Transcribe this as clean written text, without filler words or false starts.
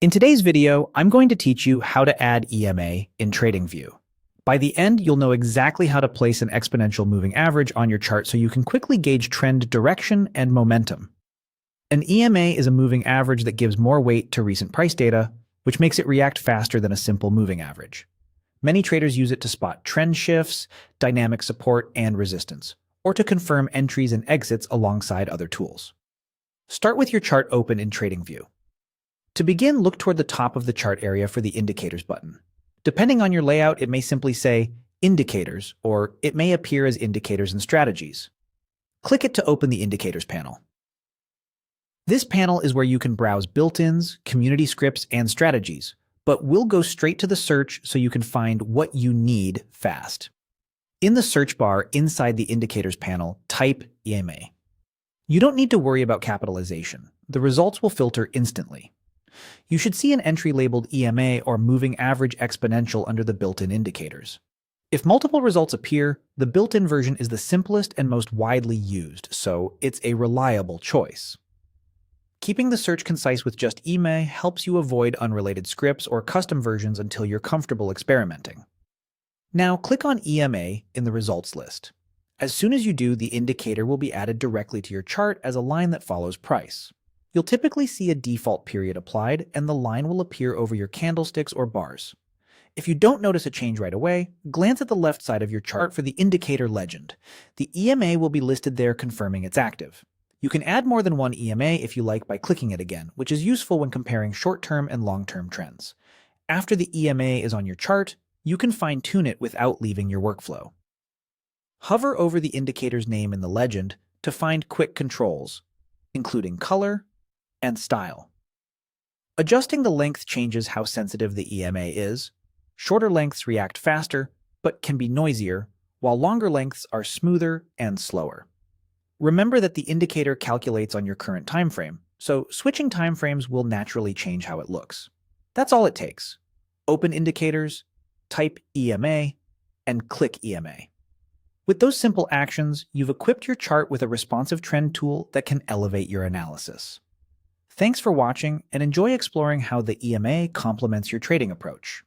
In today's video, I'm going to teach you how to add EMA in TradingView. By the end, you'll know exactly how to place an exponential moving average on your chart so you can quickly gauge trend direction and momentum. An EMA is a moving average that gives more weight to recent price data, which makes it react faster than a simple moving average. Many traders use it to spot trend shifts, dynamic support, and resistance, or to confirm entries and exits alongside other tools. Start with your chart open in TradingView. To begin, look toward the top of the chart area for the Indicators button. Depending on your layout, it may simply say Indicators, or it may appear as Indicators and Strategies. Click it to open the Indicators panel. This panel is where you can browse built-ins, community scripts, and strategies, but we'll go straight to the search so you can find what you need fast. In the search bar inside the Indicators panel, type EMA. You don't need to worry about capitalization. The results will filter instantly. You should see an entry labeled EMA or Moving Average Exponential under the built-in indicators. If multiple results appear, the built-in version is the simplest and most widely used, so it's a reliable choice. Keeping the search concise with just EMA helps you avoid unrelated scripts or custom versions until you're comfortable experimenting. Now click on EMA in the results list. As soon as you do, the indicator will be added directly to your chart as a line that follows price. You'll typically see a default period applied, and the line will appear over your candlesticks or bars. If you don't notice a change right away, glance at the left side of your chart for the indicator legend. The EMA will be listed there confirming it's active. You can add more than one EMA if you like by clicking it again, which is useful when comparing short-term and long-term trends. After the EMA is on your chart, you can fine-tune it without leaving your workflow. Hover over the indicator's name in the legend to find quick controls, including color and style. Adjusting the length changes how sensitive the EMA is. Shorter lengths react faster, but can be noisier, while longer lengths are smoother and slower. Remember that the indicator calculates on your current time frame, so switching time frames will naturally change how it looks. That's all it takes. Open Indicators, type EMA, and click EMA. With those simple actions, you've equipped your chart with a responsive trend tool that can elevate your analysis. Thanks for watching, and enjoy exploring how the EMA complements your trading approach.